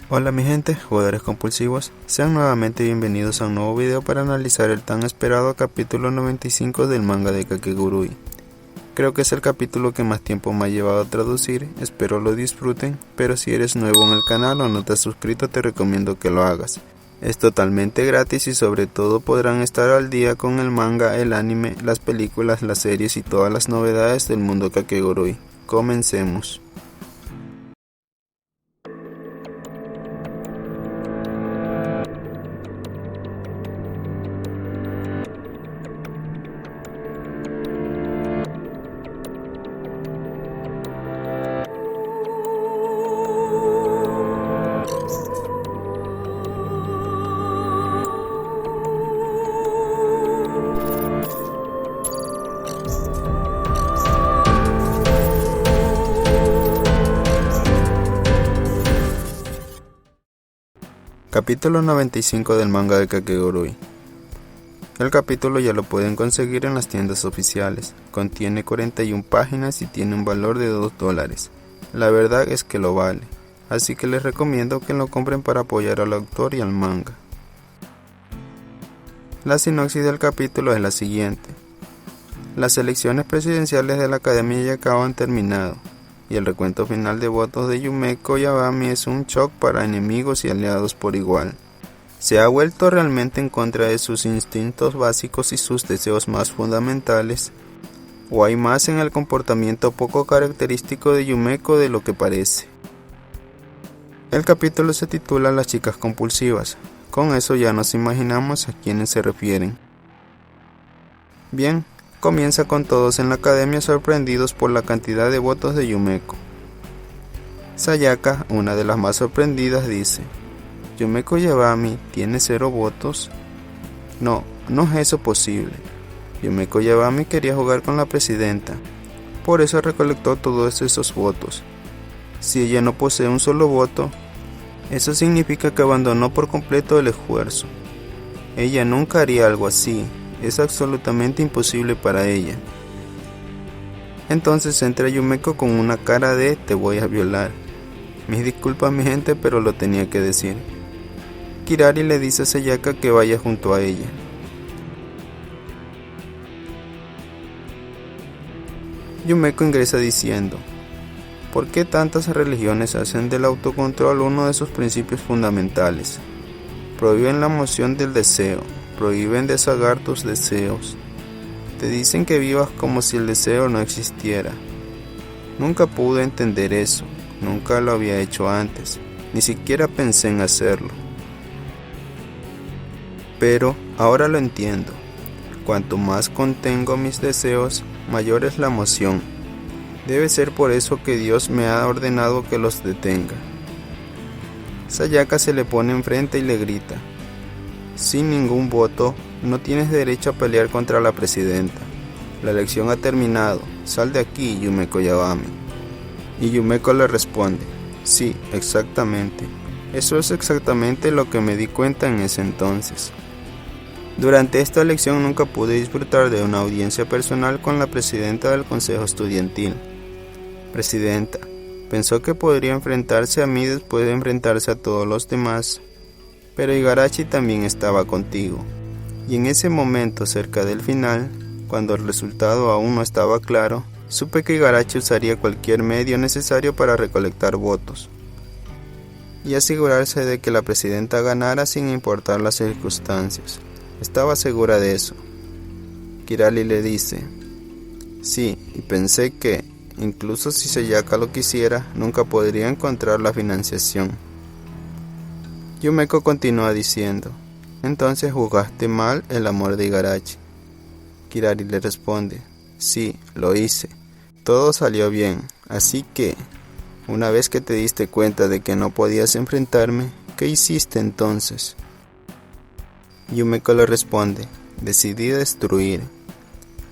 Hola mi gente, jugadores compulsivos, sean nuevamente bienvenidos a un nuevo video para analizar el tan esperado capítulo 95 del manga de Kakegurui. Creo que es el capítulo que más tiempo me ha llevado a traducir, espero lo disfruten, pero si eres nuevo en el canal o no te has suscrito te recomiendo que lo hagas. Es totalmente gratis y sobre todo podrán estar al día con el manga, el anime, las películas, las series y todas las novedades del mundo Kakegurui. Comencemos. Capítulo 95 del manga de Kakegurui. El capítulo ya lo pueden conseguir en las tiendas oficiales. Contiene 41 páginas y tiene un valor de $2. La verdad es que lo vale, así que les recomiendo que lo compren para apoyar al autor y al manga. La sinopsis del capítulo es la siguiente. Las elecciones presidenciales de la Academia Ayakawa han terminado, y el recuento final de votos de Yumeko Yabami es un shock para enemigos y aliados por igual. ¿Se ha vuelto realmente en contra de sus instintos básicos y sus deseos más fundamentales? ¿O hay más en el comportamiento poco característico de Yumeko de lo que parece? El capítulo se titula Las chicas compulsivas. Con eso ya nos imaginamos a quiénes se refieren. Bien, comienza con todos en la academia sorprendidos por la cantidad de votos de Yumeko. Sayaka, una de las más sorprendidas, dice: ¿Yumeko Yabami tiene 0 votos? No es eso posible. Yumeko Yabami quería jugar con la presidenta, por eso recolectó todos esos votos. Si ella no posee un solo voto, eso significa que abandonó por completo el esfuerzo. Ella nunca haría algo así. Es absolutamente imposible para ella. Entonces entra Yumeko con una cara de te voy a violar. Mis disculpas mi gente, pero lo tenía que decir. Kirari le dice a Sayaka que vaya junto a ella. Yumeko ingresa diciendo: ¿por qué tantas religiones hacen del autocontrol uno de sus principios fundamentales? Prohíben la emoción del deseo. Prohíben desahogar tus deseos. Te dicen que vivas como si el deseo no existiera. Nunca pude entender eso. Nunca lo había hecho antes. Ni siquiera pensé en hacerlo. Pero ahora lo entiendo. Cuanto más contengo mis deseos, mayor es la emoción. Debe ser por eso que Dios me ha ordenado que los detenga. Sayaka se le pone enfrente y le grita: sin ningún voto, no tienes derecho a pelear contra la presidenta. La elección ha terminado. Sal de aquí, Yumeko Yabami. Y Yumeko le responde: sí, exactamente. Eso es exactamente lo que me di cuenta en ese entonces. Durante esta elección nunca pude disfrutar de una audiencia personal con la presidenta del consejo estudiantil. Presidenta, pensó que podría enfrentarse a mí después de enfrentarse a todos los demás. Pero Igarashi también estaba contigo, y en ese momento cerca del final, cuando el resultado aún no estaba claro, supe que Igarashi usaría cualquier medio necesario para recolectar votos y asegurarse de que la presidenta ganara sin importar las circunstancias. Estaba segura de eso. Kirari le dice: sí, y pensé que, incluso si Sayaka lo quisiera, nunca podría encontrar la financiación. Yumeko continúa diciendo: entonces juzgaste mal el amor de Igarashi. Kirari le responde: sí, lo hice. Todo salió bien, así que, una vez que te diste cuenta de que no podías enfrentarme, ¿qué hiciste entonces? Yumeko le responde: decidí destruir,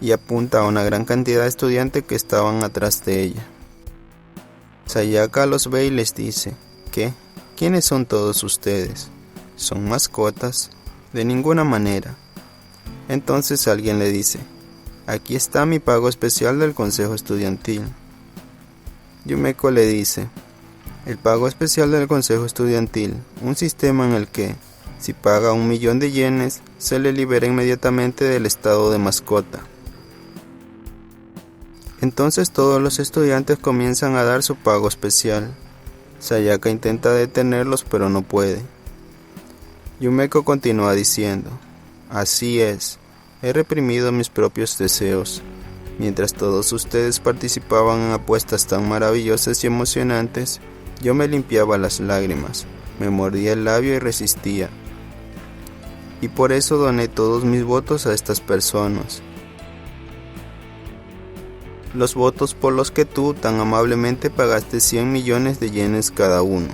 y apunta a una gran cantidad de estudiantes que estaban atrás de ella. Sayaka los ve y les dice: ¿qué? ¿Quiénes son todos ustedes? ¿Son mascotas? De ninguna manera. Entonces alguien le dice: aquí está mi pago especial del consejo estudiantil. Yumeko le dice: El pago especial del Consejo Estudiantil, un sistema en el que, si paga 1.000.000 de yenes, se le libera inmediatamente del estado de mascota. Entonces todos los estudiantes comienzan a dar su pago especial. Sayaka intenta detenerlos pero no puede. Yumeko continúa diciendo, así es, he reprimido mis propios deseos. Mientras todos ustedes participaban en apuestas tan maravillosas y emocionantes, yo me limpiaba las lágrimas, me mordía el labio y resistía. Y por eso doné todos mis votos a estas personas. Los votos por los que tú tan amablemente pagaste 100 millones de yenes cada uno.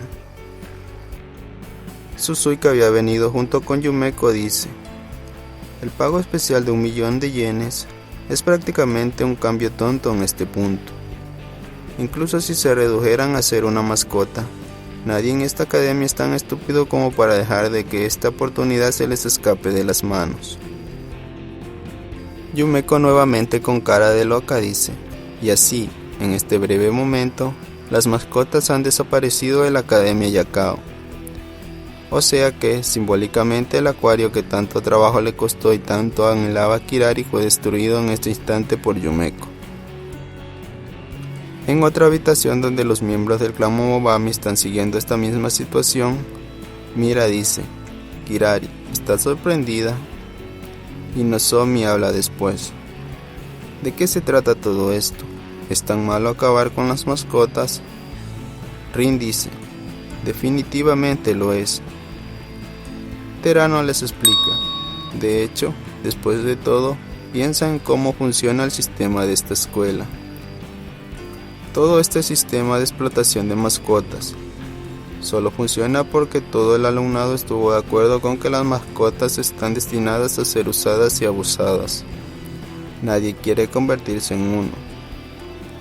Susui, que había venido junto con Yumeko, dice, el pago especial de 1.000.000 de yenes es prácticamente un cambio tonto en este punto. Incluso si se redujeran a ser una mascota, nadie en esta academia es tan estúpido como para dejar de que esta oportunidad se les escape de las manos. Yumeko, nuevamente con cara de loca, dice, y así, en este breve momento, las mascotas han desaparecido de la Academia Yakao. O sea que, simbólicamente, el acuario que tanto trabajo le costó y tanto anhelaba Kirari fue destruido en este instante por Yumeko. En otra habitación donde los miembros del clan Momobami están siguiendo esta misma situación, Mira dice, Kirari, ¿estás sorprendida? Y Nozomi habla después. ¿De qué se trata todo esto? ¿Es tan malo acabar con las mascotas? Rin dice, definitivamente lo es. Terano les explica, de hecho, después de todo, piensa en cómo funciona el sistema de esta escuela. Todo este sistema de explotación de mascotas solo funciona porque todo el alumnado estuvo de acuerdo con que las mascotas están destinadas a ser usadas y abusadas. Nadie quiere convertirse en uno.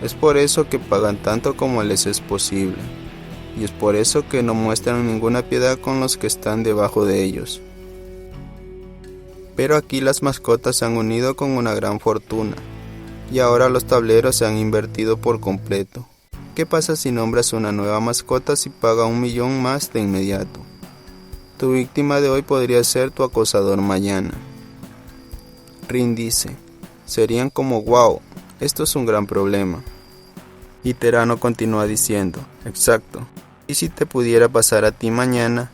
Es por eso que pagan tanto como les es posible, y es por eso que no muestran ninguna piedad con los que están debajo de ellos. Pero aquí las mascotas se han unido con una gran fortuna, y ahora los tableros se han invertido por completo. ¿Qué pasa si nombras una nueva mascota si paga 1.000.000 más de inmediato? Tu víctima de hoy podría ser tu acosador mañana. Rin dice, serían como wow, esto es un gran problema. Y Terano continúa diciendo, exacto, y si te pudiera pasar a ti mañana,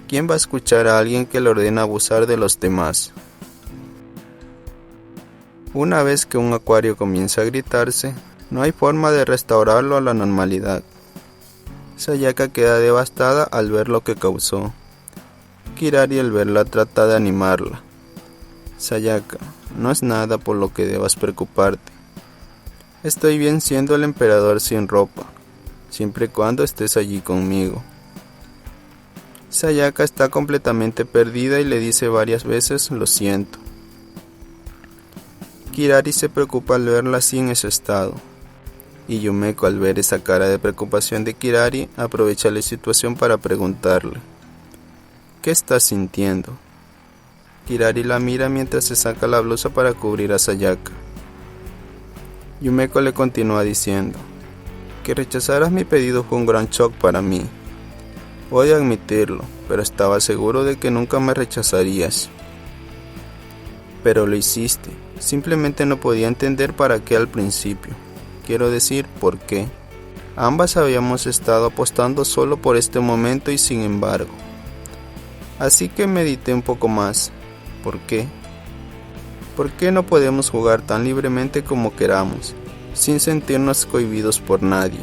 ¿quién va a escuchar a alguien que le ordena abusar de los demás? Una vez que un acuario comienza a gritarse, no hay forma de restaurarlo a la normalidad. Sayaka queda devastada al ver lo que causó. Kirari, al verla, trata de animarla. Sayaka, no es nada por lo que debas preocuparte. Estoy bien siendo el emperador sin ropa, siempre y cuando estés allí conmigo. Sayaka está completamente perdida y le dice varias veces lo siento. Kirari se preocupa al verla así en ese estado, y Yumeko, al ver esa cara de preocupación de Kirari, aprovecha la situación para preguntarle, ¿qué estás sintiendo? Kirari la mira mientras se saca la blusa para cubrir a Sayaka. Yumeko le continúa diciendo, que rechazaras mi pedido fue un gran shock para mí. Voy a admitirlo, pero estaba seguro de que nunca me rechazarías. Pero lo hiciste, simplemente no podía entender para qué al principio. Quiero decir, ¿por qué? Ambas habíamos estado apostando solo por este momento y sin embargo. Así que medité un poco más. ¿Por qué? ¿Por qué no podemos jugar tan libremente como queramos, sin sentirnos cohibidos por nadie?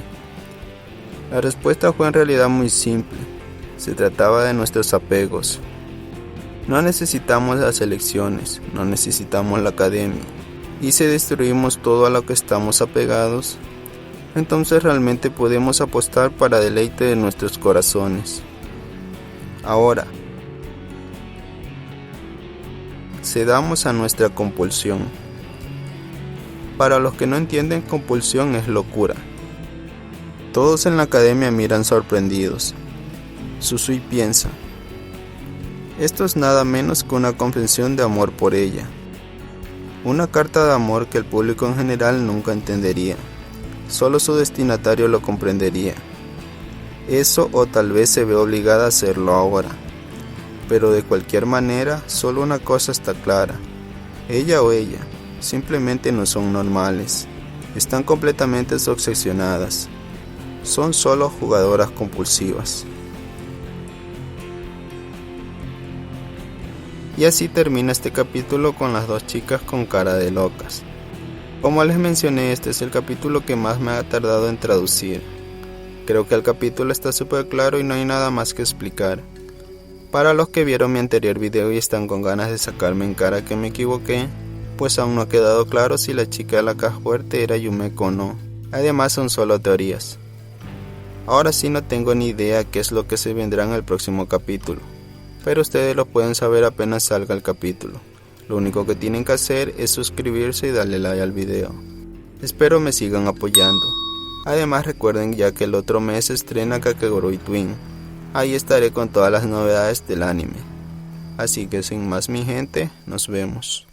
La respuesta fue en realidad muy simple. Se trataba de nuestros apegos. No necesitamos las elecciones, no necesitamos la academia. Y si destruimos todo a lo que estamos apegados, entonces realmente podemos apostar para deleite de nuestros corazones. Ahora, cedamos a nuestra compulsión. Para los que no entienden, compulsión es locura. Todos en la academia miran sorprendidos. Susui piensa, esto es nada menos que una confesión de amor por ella. Una carta de amor que el público en general nunca entendería. Solo su destinatario lo comprendería. Eso o tal vez se ve obligada a hacerlo ahora. Pero de cualquier manera, solo una cosa está clara. Ella o ella simplemente no son normales. Están completamente obsesionadas. Son solo jugadoras compulsivas. Y así termina este capítulo con las dos chicas con cara de locas. Como les mencioné, este es el capítulo que más me ha tardado en traducir. Creo que el capítulo está súper claro y no hay nada más que explicar. Para los que vieron mi anterior video y están con ganas de sacarme en cara que me equivoqué, pues aún no ha quedado claro si la chica de la caja fuerte era Yumeko o no. Además son solo teorías. Ahora sí no tengo ni idea qué es lo que se vendrá en el próximo capítulo, pero ustedes lo pueden saber apenas salga el capítulo. Lo único que tienen que hacer es suscribirse y darle like al video. Espero me sigan apoyando. Además recuerden ya que el otro mes se estrena Kakegurui Twin. Ahí estaré con todas las novedades del anime. Así que sin más mi gente, nos vemos.